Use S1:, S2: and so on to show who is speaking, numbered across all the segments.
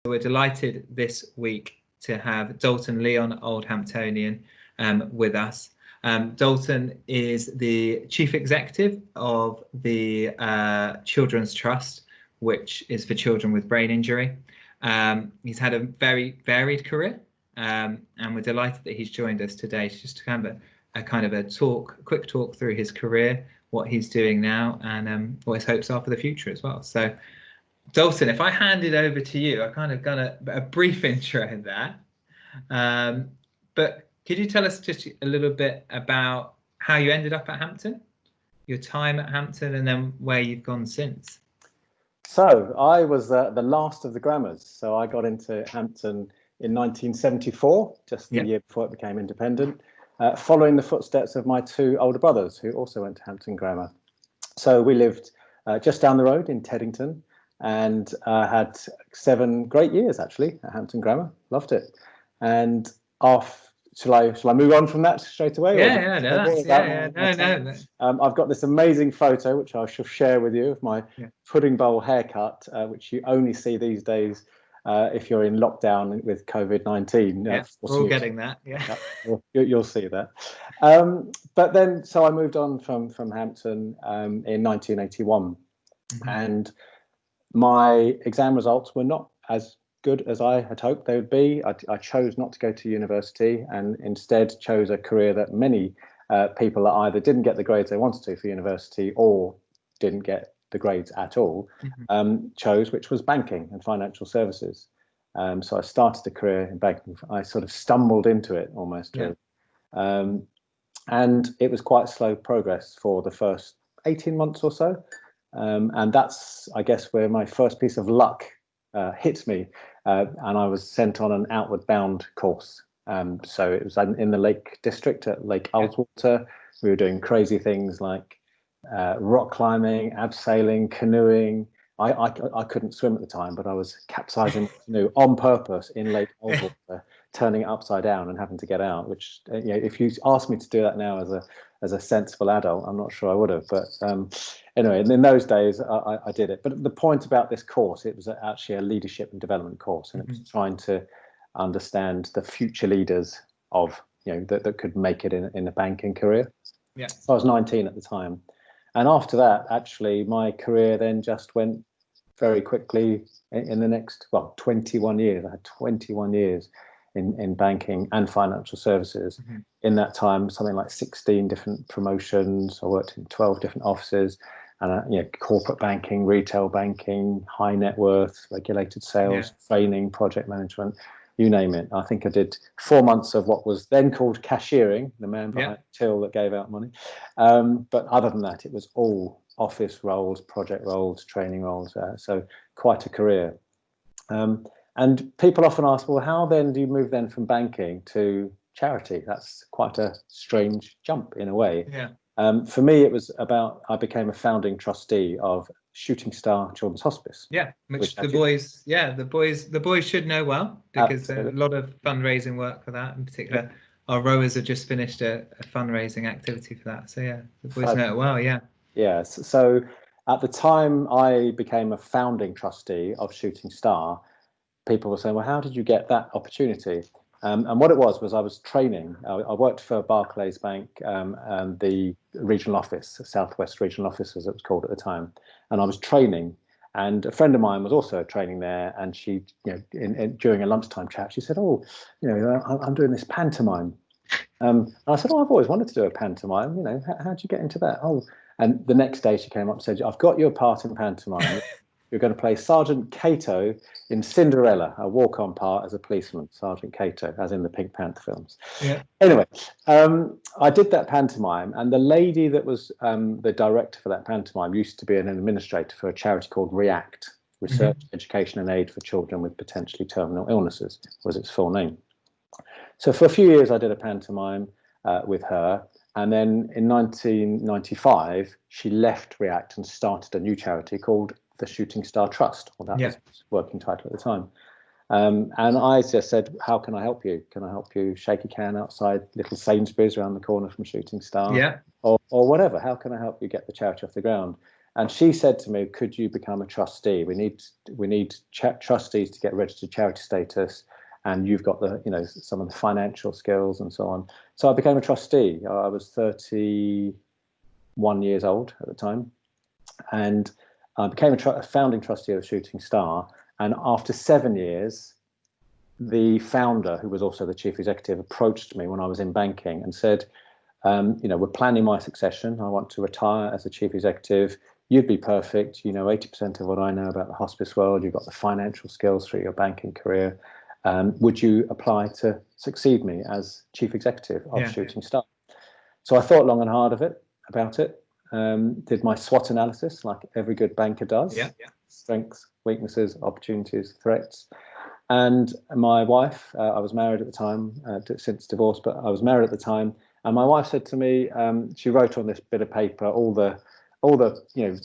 S1: We're delighted this week to have Dalton Leong, Old Hamptonian, with us. Dalton is the Chief Executive of the Children's Trust, which is for children with brain injury. He's had a very varied career, and we're delighted that he's joined us today just to have a quick talk through his career, what he's doing now, and what his hopes are for the future as well. So, Dalton, if I hand it over to you, I kind of got a brief intro in there, but could you tell us just a little bit about how you ended up at Hampton, your time at Hampton, and then where you've gone since?
S2: So I was the last of the Grammars. So I got into Hampton in 1974, just the year before it became independent, following the footsteps of my two older brothers who also went to Hampton Grammar. So we lived just down the road in Teddington, and had 7 great years actually at Hampton Grammar. Loved it. And shall I move on from that straight away?
S1: No.
S2: I've got this amazing photo which I shall share with you of my pudding bowl haircut, which you only see these days if you're in lockdown with COVID-19.
S1: Yeah, we're all getting that. Yeah,
S2: you'll see that. But then, so I moved on from Hampton in 1981, and my exam results were not as good as I had hoped they would be. I chose not to go to university and instead chose a career that many people that either didn't get the grades they wanted to for university or didn't get the grades at all chose, which was banking and financial services. So I started a career in banking. I sort of stumbled into it almost. And it was quite slow progress for the first 18 months or so. And that's, I guess, where my first piece of luck hit me, and I was sent on an outward bound course. So it was in the Lake District at Lake Ullswater. We were doing crazy things like rock climbing, abseiling, canoeing. I couldn't swim at the time, but I was capsizing the canoe on purpose in Lake Ullswater, turning it upside down and having to get out. Which, if you asked me to do that now as a sensible adult, I'm not sure I would have. But anyway, in those days, I did it. But the point about this course, it was actually a leadership and development course, and it was trying to understand the future leaders of that could make it in a banking career. Yeah. So I was 19 at the time. And after that, actually, my career then just went very quickly in the next, 21 years. I had 21 years in banking and financial services. In that time, something like 16 different promotions. I worked in 12 different offices, and corporate banking, retail banking, high net worth, regulated sales, training, project management, you name it. I think I did 4 months of what was then called cashiering, the man behind the till that gave out money. But other than that, it was all office roles, project roles, training roles. So quite a career. And people often ask, well, how then do you move then from banking to charity? That's quite a strange jump in a way. For me, it was I became a founding trustee of Shooting Star Children's Hospice.
S1: Which the boys should know well, because there's a lot of fundraising work for that. In particular, our rowers have just finished a fundraising activity for that. So the boys know it well.
S2: Yes. So at the time I became a founding trustee of Shooting Star, people were saying, well, how did you get that opportunity? And what it was I was training. I worked for Barclays Bank, the regional office, Southwest regional office as it was called at the time. And I was training, and a friend of mine was also training there. And she, during a lunchtime chat, she said, "Oh, I'm doing this pantomime." And I said, "Oh, I've always wanted to do a pantomime. How'd you get into that?" "Oh," and the next day she came up and said, "I've got you a part in pantomime. You're going to play Sergeant Cato in Cinderella, a walk-on part as a policeman, Sergeant Cato, as in the Pink Panther films." Anyway, I did that pantomime, and the lady that was the director for that pantomime used to be an administrator for a charity called REACT, Research, Education and Aid for Children with Potentially Terminal Illnesses, was its full name. So for a few years I did a pantomime with her, and then in 1995 she left REACT and started a new charity called the Shooting Star Trust. Well, that was its working title at the time. And I just said, how can I help you? Can I help you shake a can outside little Sainsbury's around the corner from Shooting Star? Or whatever. How can I help you get the charity off the ground? And she said to me, could you become a trustee? We need trustees to get registered charity status, and you've got the, some of the financial skills and so on. So I became a trustee. I was 31 years old at the time, and I became a founding trustee of the Shooting Star. And after 7 years, the founder, who was also the chief executive, approached me when I was in banking and said, we're planning my succession. I want to retire as a chief executive. You'd be perfect. 80% of what I know about the hospice world. You've got the financial skills through your banking career. Would you apply to succeed me as chief executive of Shooting Star? So I thought long and hard about it. Did my SWOT analysis, like every good banker does. Strengths, weaknesses, opportunities, threats. And my wife, I was married at the time, since divorce, but I was married at the time. And my wife said to me, she wrote on this bit of paper, all the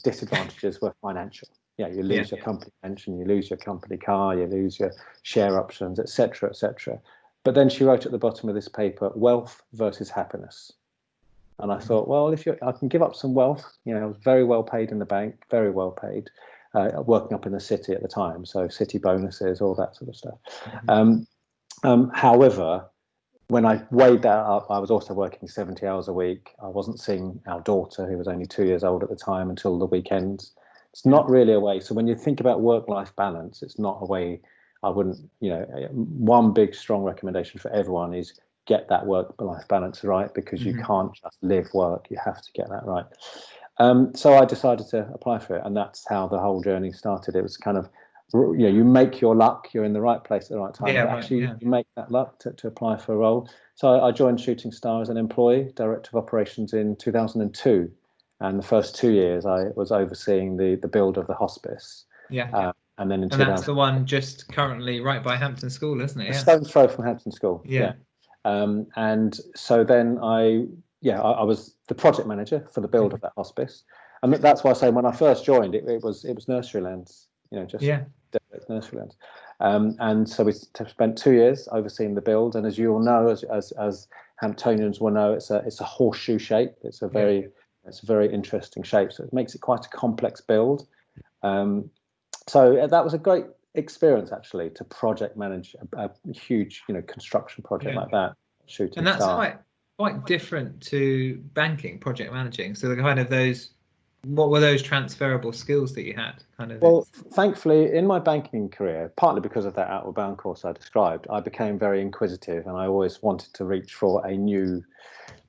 S2: disadvantages were financial. You lose your company pension, you lose your company car, you lose your share options, etc., etc. But then she wrote at the bottom of this paper, wealth versus happiness. And I thought, well, I can give up some wealth. I was very well paid in the bank, very well paid, working up in the city at the time, so city bonuses, all that sort of stuff. However, when I weighed that up, I was also working 70 hours a week. I wasn't seeing our daughter, who was only 2 years old at the time, until the weekends. It's not really a way. So when you think about work-life balance, it's not a way. I wouldn't, one big strong recommendation for everyone is get that work-life balance right, because you can't just live work. You have to get that right. So I decided to apply for it, and that's how the whole journey started. It was kind of, you make your luck. You're in the right place at the right time. You make that luck to apply for a role. So I joined Shooting Star as an employee, director of operations in 2002. And the first 2 years I was overseeing the build of the hospice. And then in 2000,
S1: that's the one just currently right by Hampton School, isn't it?
S2: A stone's throw from Hampton School. And so then I was the project manager for the build of that hospice. And that's why I say when I first joined, it was Nurserylands, Nurserylands. And so we spent 2 years overseeing the build. And as you all know, as Hamptonians will know, it's a horseshoe shape. It's a very interesting shape. So it makes it quite a complex build. So that was a great experience, actually, to project manage a huge, construction project like that. Shooting
S1: Star. And
S2: that's
S1: quite different to banking, project managing. So the kind of what were those transferable skills that you had?
S2: Well, thankfully, in my banking career, partly because of that outward bound course I described, I became very inquisitive, and I always wanted to reach for a new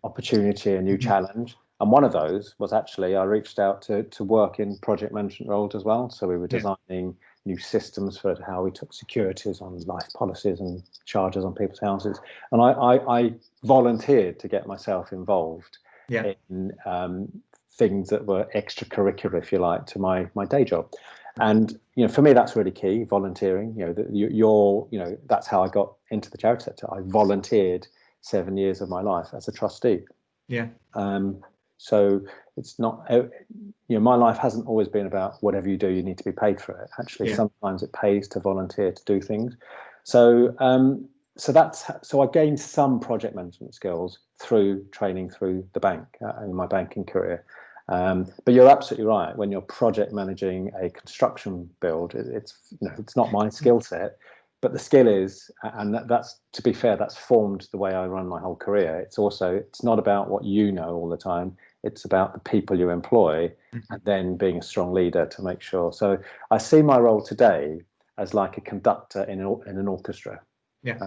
S2: opportunity, a new challenge. And one of those was actually I reached out to work in project management roles as well. So we were designing new systems for how we took securities on life policies and charges on people's houses. And I volunteered to get myself involved in things that were extracurricular, if you like, to my day job. And for me, that's really key. Volunteering. That's how I got into the charity sector. I volunteered 7 years of my life as a trustee. So it's not, my life hasn't always been about whatever you do, you need to be paid for it. Actually, sometimes it pays to volunteer to do things. So so I gained some project management skills through training through the bank in my banking career. But you're absolutely right. When you're project managing a construction build, it's not my skill set. But the skill is, and that's, to be fair, that's formed the way I run my whole career. It's not about what you know all the time. It's about the people you employ, and then being a strong leader to make sure. So I see my role today as like a conductor in an orchestra.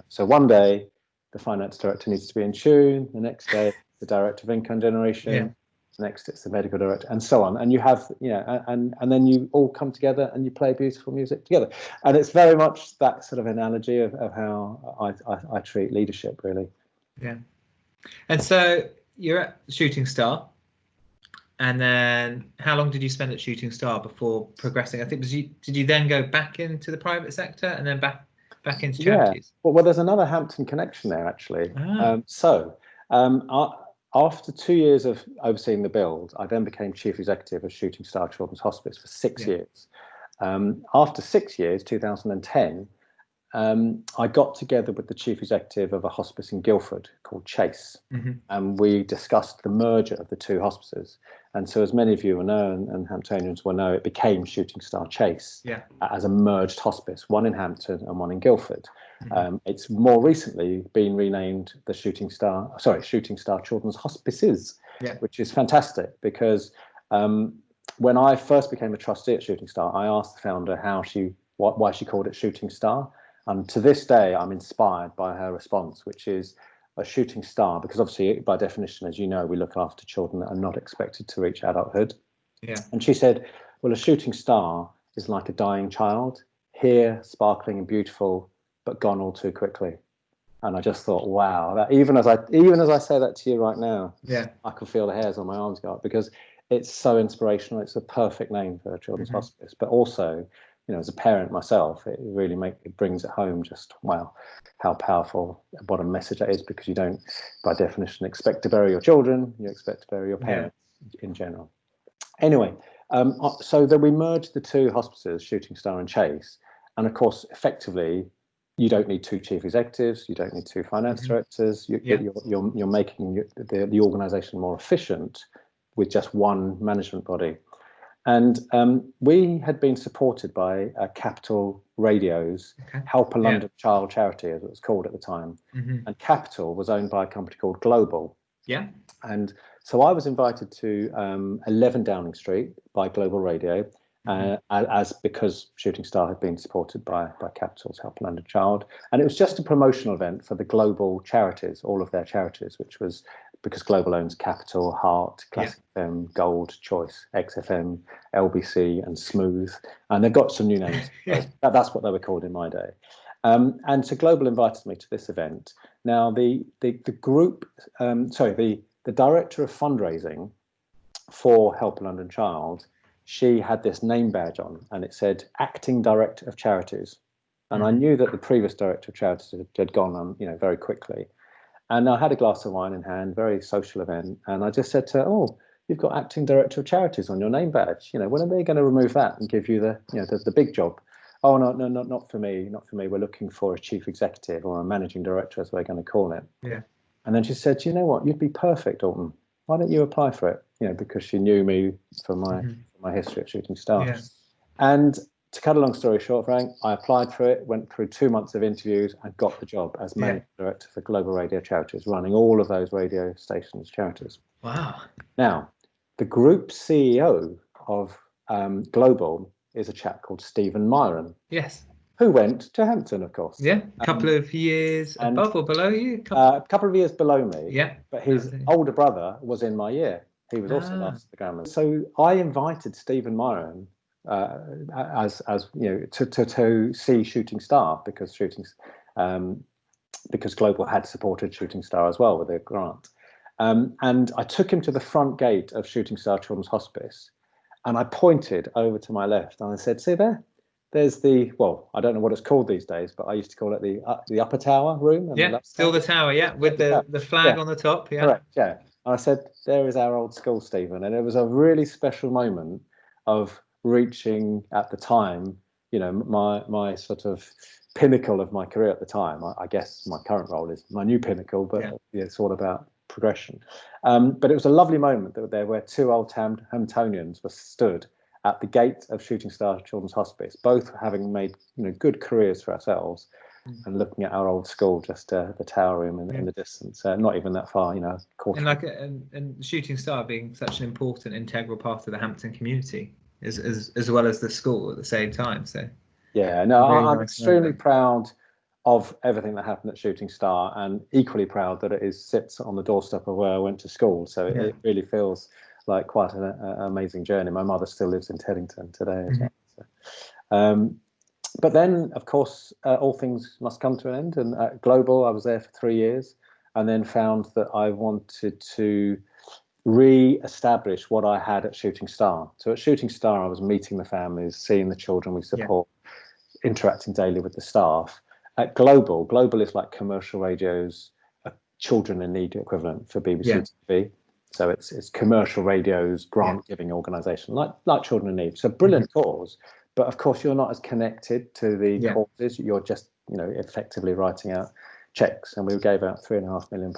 S2: So one day the finance director needs to be in tune. The next day the director of income generation. Next it's the medical director, and so on. And you have, and then you all come together and you play beautiful music together. And it's very much that sort of analogy of how I treat leadership, really.
S1: And so you're at Shooting Star, and then how long did you spend at Shooting Star before progressing? I think did you then go back into the private sector and then back into charities?
S2: Well, there's another Hampton connection there, actually. After 2 years of overseeing the build, I then became chief executive of Shooting Star Children's Hospice for 6 years. After 6 years, 2010, I got together with the chief executive of a hospice in Guildford called Chase, and we discussed the merger of the two hospices. And so, as many of you will know, and Hamptonians will know, it became Shooting Star Chase as a merged hospice, one in Hampton and one in Guildford. It's more recently been renamed the Shooting Star Children's Hospices, which is fantastic because when I first became a trustee at Shooting Star, I asked the founder why she called it Shooting Star. And to this day, I'm inspired by her response, which is a shooting star, because obviously, by definition, as you know, we look after children that are not expected to reach adulthood. And she said, well, a shooting star is like a dying child, here, sparkling and beautiful, but gone all too quickly. And I just thought, wow, that even as I say that to you right now, I can feel the hairs on my arms go up, because it's so inspirational. It's a perfect name for a children's hospice, but also, you know, as a parent myself, it really brings it home. Just wow, how powerful! What a message that is, because you don't, by definition, expect to bury your children. You expect to bury your parents in general. Anyway, so then we merged the two hospices, Shooting Star and Chase, and of course, effectively, you don't need two chief executives. You don't need two finance directors. You're making the organisation more efficient with just one management body. And we had been supported by Capital Radio's Help a London Child charity, as it was called at the time. And Capital was owned by a company called Global. And so I was invited to 11 Downing Street by Global Radio, because Shooting Star had been supported by Capital's Help a London Child. And it was just a promotional event for the Global charities, all of their charities, which was because Global owns Capital, Heart, Classic FM, Gold, Choice, XFM, LBC, and Smooth. And they've got some new names. That's what they were called in my day. And so Global invited me to this event. Now, the director of fundraising for Help a London Child, she had this name badge on, and it said Acting Director of Charities. And I knew that the previous Director of Charities had gone on, you know, very quickly. And I had a glass of wine in hand, very social event. And I just said to her, oh, you've got Acting Director of Charities on your name badge. You know, when are they going to remove that and give you the big job? Oh, no, not for me. Not for me. We're looking for a chief executive or a managing director, as we're going to call it. And then she said, you know what, you'd be perfect, Dalton. Why don't you apply for it? You know, because she knew me from my history at Shooting Star. And to cut a long story short, Frank, I applied for it, went through 2 months of interviews and got the job as managing director for Global Radio Charities, running all of those radio stations charities.
S1: Wow.
S2: Now, the group CEO of Global is a chap called Stephen Myron. Who went to Hampton, of course.
S1: A couple of years above or below you?
S2: A couple of years below me. But his older brother was in my year. He was also last at the grammar. So I invited Stephen Myron as you know, to see Shooting Star, because Global had supported Shooting Star as well with their grant. And I took him to the front gate of Shooting Star Children's Hospice, and I pointed over to my left and I said, see there's I don't know what it's called these days, but I used to call it the upper tower room. And
S1: still the tower, with the flag on the top.
S2: Correct, And I said, there is our old school, Stephen. And it was a really special moment of reaching, at the time, you know, my sort of pinnacle of my career at the time. I guess my current role is my new pinnacle, but it's all about progression. But it was a lovely moment where two old Hamptonians were stood at the gate of Shooting Star Children's Hospice, both having made, you know, good careers for ourselves, and looking at our old school, just the tower room in the distance, not even that far, you know.
S1: And Shooting Star being such an important, integral part of the Hampton community, as well as the school at the same time. So
S2: I'm extremely proud of everything that happened at Shooting Star, and equally proud that it sits on the doorstep of where I went to school. So it really feels like quite an amazing journey. My mother still lives in Teddington today as well. So, but then, of course, all things must come to an end. And at Global, I was there for 3 years, and then found that I wanted to re-establish what I had at Shooting Star. So at Shooting Star, I was meeting the families, seeing the children we support, interacting daily with the staff. At Global is like commercial radio's children in need equivalent for BBC TV. So it's commercial radio's grant-giving organisation, like Children in Need. So brilliant cause, but of course you're not as connected to the causes. You're just effectively writing out checks, and we gave out £3.5 million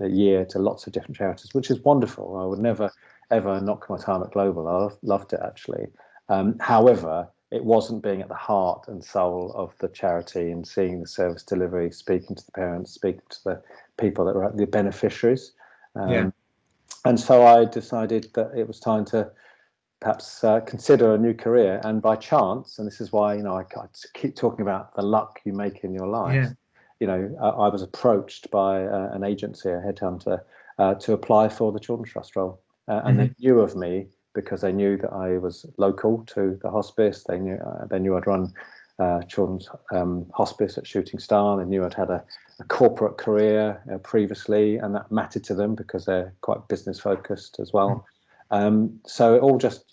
S2: a year to lots of different charities, which is wonderful. I would never ever knock my time at Global. I loved it, actually. However, it wasn't being at the heart and soul of the charity and seeing the service delivery, speaking to the parents, speaking to the people that were the beneficiaries. And so I decided that it was time to perhaps consider a new career. And by chance, and this is why I keep talking about the luck you make in your life. I was approached by an agency, a headhunter, to apply for the Children's Trust role, and they knew of me because they knew that I was local to the hospice. They knew I'd run children's hospice at Shooting Star. They knew I'd had a corporate career previously, and that mattered to them because they're quite business focused as well. So it all just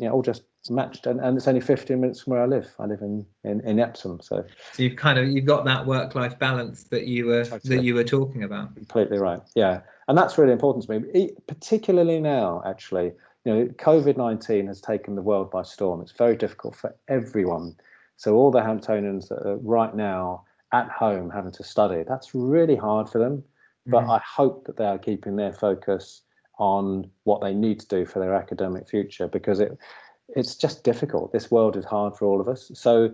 S2: matched, and it's only 15 minutes from where I live. I live in Epsom, so
S1: you've got that work-life balance that you were talking about.
S2: Completely right. Yeah, and that's really important to me, particularly now. Actually, COVID-19 has taken the world by storm. It's very difficult for everyone. So all the Hamptonians that are right now at home having to study, that's really hard for them. But I hope that they are keeping their focus on what they need to do for their academic future, because it's just difficult. This world is hard for all of us. So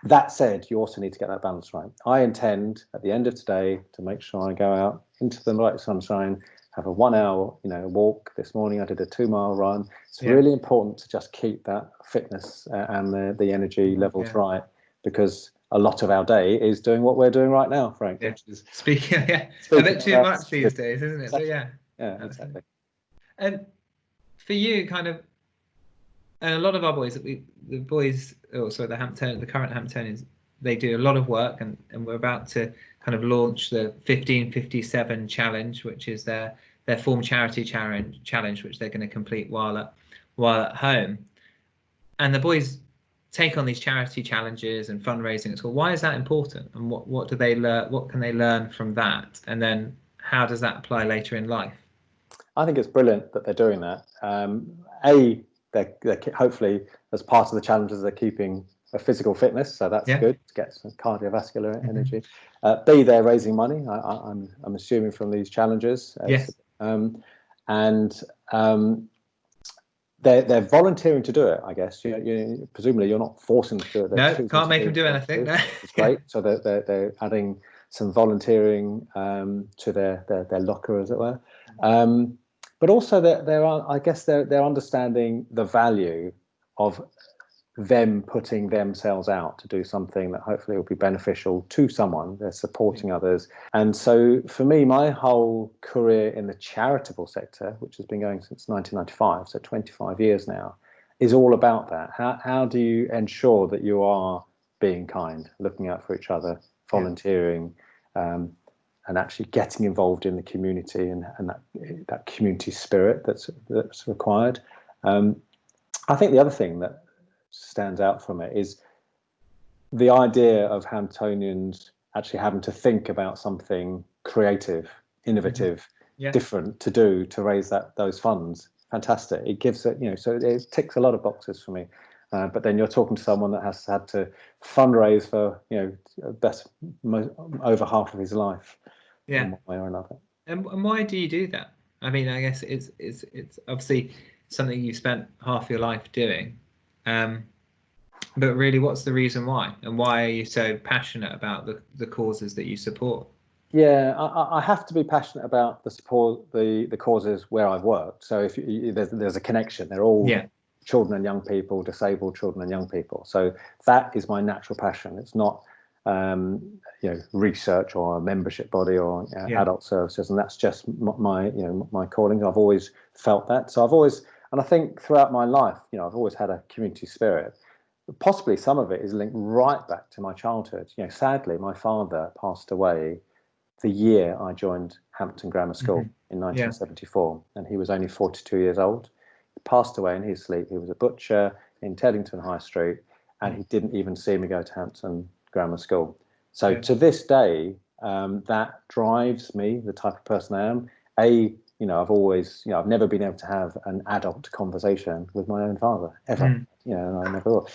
S2: that said, you also need to get that balance right. I intend at the end of today to make sure I go out into the bright sunshine, have a 1 hour walk. This morning I did a 2-mile run. It's really important to just keep that fitness and the energy levels right, because a lot of our day is doing what we're doing right now, Frank. Which is
S1: speaking a bit too much these days, isn't it?
S2: Exactly.
S1: So
S2: exactly.
S1: And for you, and a lot of our boys, the current Hamptonians, they do a lot of work, and we're about to kind of launch the 1557 challenge, which is their form charity challenge, which they're going to complete while at home. And the boys take on these charity challenges and fundraising at school. Why is that important, and what do they learn? What can they learn from that, and then how does that apply later in life?
S2: I think it's brilliant that they're doing that. They're hopefully, as part of the challenges, they're keeping a physical fitness, so that's good to get some cardiovascular energy. B, they're raising money. I'm assuming from these challenges. They're volunteering to do it, I guess. Presumably you're not forcing them to do it.
S1: No, can't make them do anything. No.
S2: It's great. So they're adding some volunteering to their locker, as it were. But also they're understanding the value of them putting themselves out to do something that hopefully will be beneficial to someone. They're supporting others. And so for me, my whole career in the charitable sector, which has been going since 1995, so 25 years now, is all about that. How do you ensure that you are being kind, looking out for each other, volunteering, and actually getting involved in the community and that community spirit that's required. I think the other thing that stands out from it is the idea of Hamptonians actually having to think about something creative, innovative, different to do to raise those funds. Fantastic. It gives it, so it ticks a lot of boxes for me. But then you're talking to someone that has had to fundraise for, over half of his life, in one way or another.
S1: And why do you do that? I mean, I guess it's obviously something you spent half your life doing, but really, what's the reason why? And why are you so passionate about the causes that you support?
S2: Yeah, I have to be passionate about the causes where I've worked. So if there's a connection, they're all children and young people, disabled children and young people. So that is my natural passion. It's not research or a membership body or adult services, and that's just my calling. I've always felt that. So and I think throughout my life, I've always had a community spirit. Possibly some of it is linked right back to my childhood. Sadly, my father passed away the year I joined Hampton Grammar School in 1974, and he was only 42 years old. He passed away in his sleep. He was a butcher in Teddington High Street, and he didn't even see me go to Hampton Grammar School. So to this day, that drives me, the type of person I am. I've always, I've never been able to have an adult conversation with my own father ever. And I never will.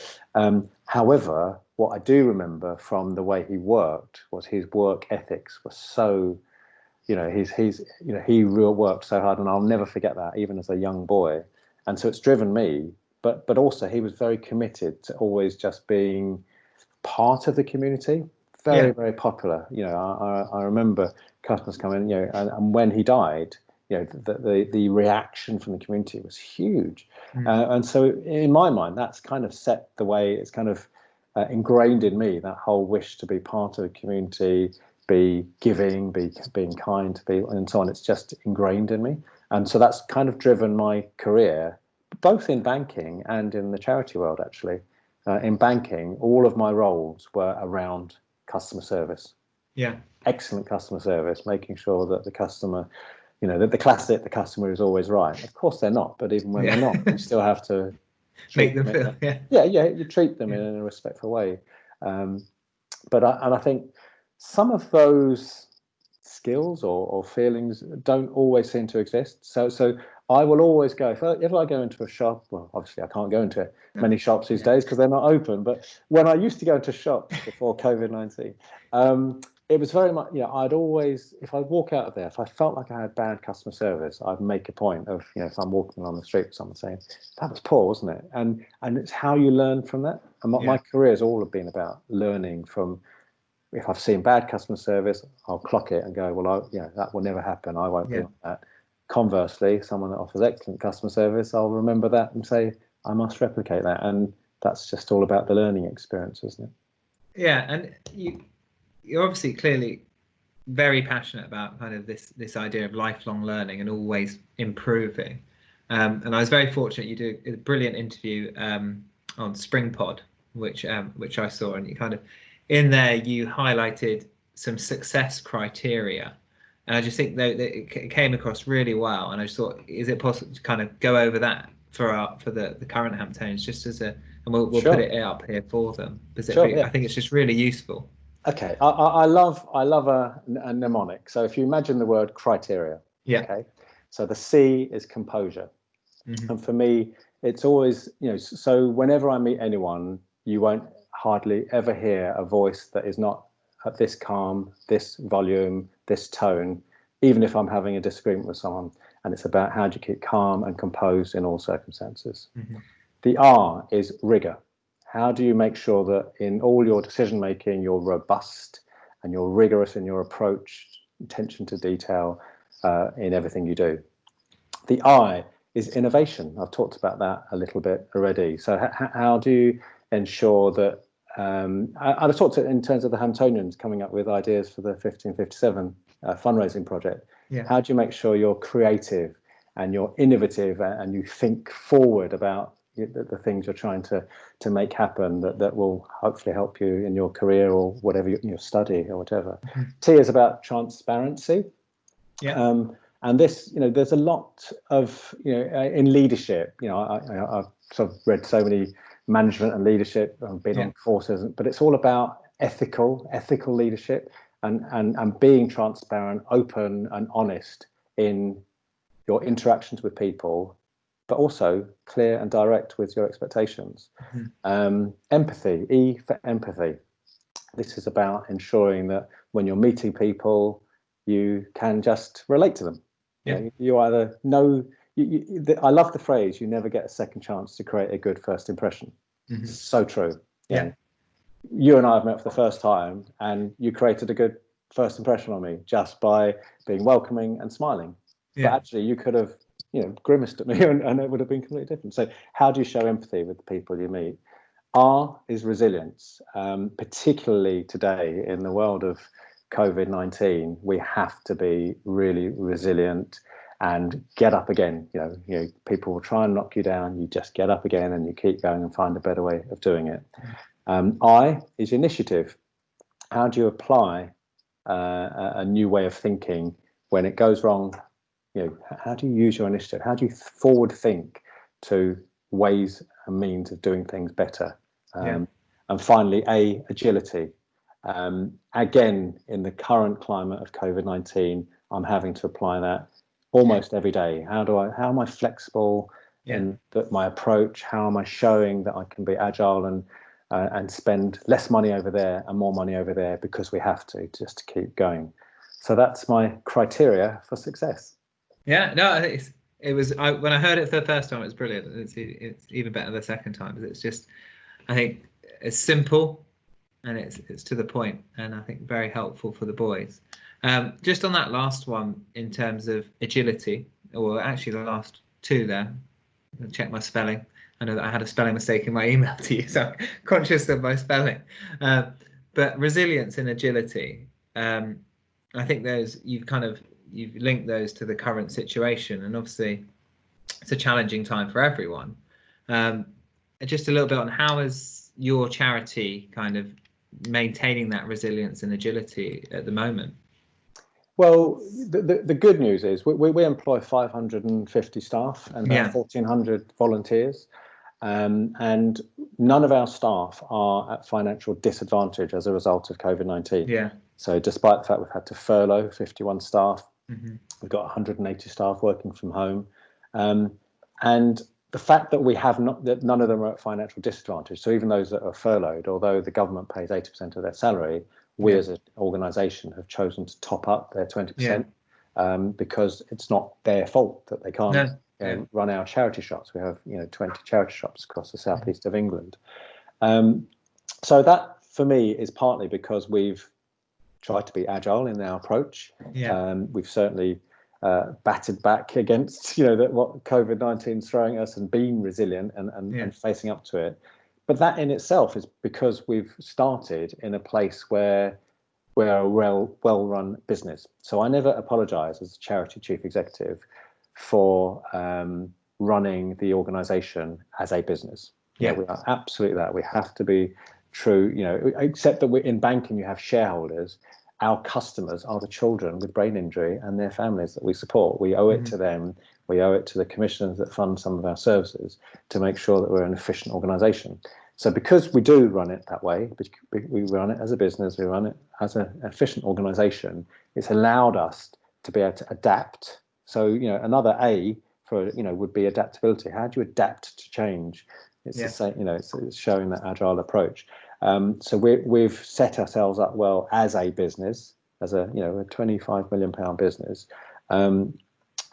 S2: However, what I do remember from the way he worked was his work ethics were so, he real worked so hard, and I'll never forget that, even as a young boy. And so it's driven me, but also he was very committed to always just being part of the community. Very popular. I remember customers coming, and when he died, the reaction from the community was huge. And so in my mind, that's kind of set the way. It's kind of ingrained in me, that whole wish to be part of the community, be giving, being kind to people, and so on. It's just ingrained in me. And so that's kind of driven my career, both in banking and in the charity world, actually. In banking, all of my roles were around customer service. Excellent customer service, making sure that the customer, that the classic, the customer is always right. Of course they're not, but even when they're not, you still have to
S1: make them feel,
S2: you treat them in a respectful way. But I think some of those skills or feelings don't always seem to exist. So I will always go, if I go into a shop, well, obviously I can't go into many shops these days because they're not open, but when I used to go into shops before COVID-19, it was very much, I'd always, if I'd walk out of there, if I felt like I had bad customer service, I'd make a point of, if I'm walking along the street with someone saying, that was poor, wasn't it? And it's how you learn from that. And my career has all been about learning from, if I've seen bad customer service, I'll clock it and go, well, that will never happen. I won't be like that. Conversely, someone that offers excellent customer service, I'll remember that and say, I must replicate that. And that's just all about the learning experience, isn't it?
S1: Yeah, and you're obviously clearly very passionate about kind of this idea of lifelong learning and always improving. And I was very fortunate. You did a brilliant interview on Spring Pod, which I saw, and you kind of, in there you highlighted some success criteria, and I just think that it came across really well. And I just thought, is it possible to kind of go over that for the current Hamptons, just as and we'll put it up here for them, because I think it's just really useful.
S2: Okay, I love a mnemonic. So if you imagine the word criteria, okay, so the C is composure, and for me, it's always, so whenever I meet anyone, you won't hardly ever hear a voice that is not at this calm, this volume, this tone, even if I'm having a disagreement with someone. And it's about how do you keep calm and composed in all circumstances. The R is rigor. How do you make sure that in all your decision making, you're robust and you're rigorous in your approach, attention to detail in everything you do? The I is innovation. I've talked about that a little bit already. So how do you ensure that, I've talked in terms of the Hamptonians coming up with ideas for the 1557 fundraising project. How do you make sure you're creative and you're innovative and you think forward about the things you're trying to make happen that will hopefully help you in your career or whatever you study or whatever. T is about transparency. And this, there's a lot of, in leadership, I've sort of read so many management and leadership, I've been on courses, but it's all about ethical leadership and being transparent, open and honest in your interactions with people, but also clear and direct with your expectations. Empathy, E for empathy. This is about ensuring that when you're meeting people, you can just relate to them. You either know, I love the phrase, you never get a second chance to create a good first impression. So true. You and I have met for the first time and you created a good first impression on me just by being welcoming and smiling. But actually you could have, grimaced at me and it would have been completely different. So how do you show empathy with the people you meet? R is resilience, particularly today in the world of COVID-19, we have to be really resilient and get up again. People will try and knock you down. You just get up again and you keep going and find a better way of doing it. I is initiative. How do you apply a new way of thinking when it goes wrong? How do you use your initiative? How do you forward think to ways and means of doing things better? And finally, A, agility. Again, in the current climate of COVID-19, I'm having to apply that almost every day. How am I flexible in my approach? How am I showing that I can be agile and and spend less money over there and more money over there because we have to, just to keep going. So that's my criteria for success.
S1: Yeah, no, I think it was, when I heard it for the first time, it was brilliant. It's even better the second time, because it's just, I think it's simple and it's to the point, and I think very helpful for the boys. Just on that last one, in terms of agility, or actually the last two there, I'll check my spelling. I know that I had a spelling mistake in my email to you, so I'm conscious of my spelling. But resilience and agility, I think you've linked those to the current situation, and obviously it's a challenging time for everyone. Just a little bit on how is your charity kind of maintaining that resilience and agility at the moment?
S2: Well, the good news is we employ 550 staff and about 1,400 volunteers, and none of our staff are at financial disadvantage as a result of COVID-19.
S1: Yeah.
S2: So despite the fact we've had to furlough 51 staff,
S1: mm-hmm.
S2: we've got 180 staff working from home, and the fact that that none of them are at financial disadvantage. So even those that are furloughed, although the government pays 80% of their salary, we as an organisation have chosen to top up their 20%, because it's not their fault that they can't run our charity shops. We have 20 charity shops across the southeast of England. So that for me is partly because we've tried to be agile in our approach. We've certainly batted back against what COVID-19 is throwing us, and been resilient and facing up to it. But that in itself is because we've started in a place where we're a well-run business. So I never apologise as a charity chief executive for running the organisation as a business. We are absolutely that. We have to be true, except that we're in banking, you have shareholders. Our customers are the children with brain injury and their families that we support. We owe it to them. We owe it to the commissioners that fund some of our services to make sure that we're an efficient organisation. So because we do run it that way, we run it as a business, we run it as an efficient organisation, it's allowed us to be able to adapt. So, another A for, would be adaptability. How do you adapt to change? It's the same, it's showing that agile approach. So we've set ourselves up well as a business, as a £25 million business,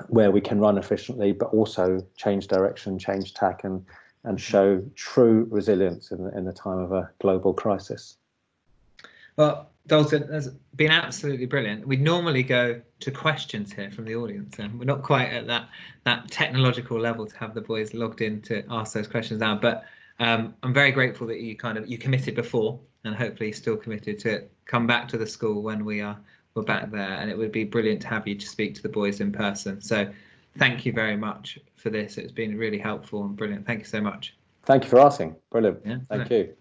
S2: where we can run efficiently, but also change direction, change tack, and show true resilience in the time of a global crisis.
S1: Well, Dalton, that's been absolutely brilliant. We normally go to questions here from the audience, and we're not quite at that technological level to have the boys logged in to ask those questions now. But I'm very grateful that you committed before, and hopefully still committed to come back to the school when we're back there. And it would be brilliant to have you to speak to the boys in person. So thank you very much for this. It's been really helpful and brilliant. Thank you so much.
S2: Thank you for asking. Brilliant.
S1: Yeah,
S2: Thank you.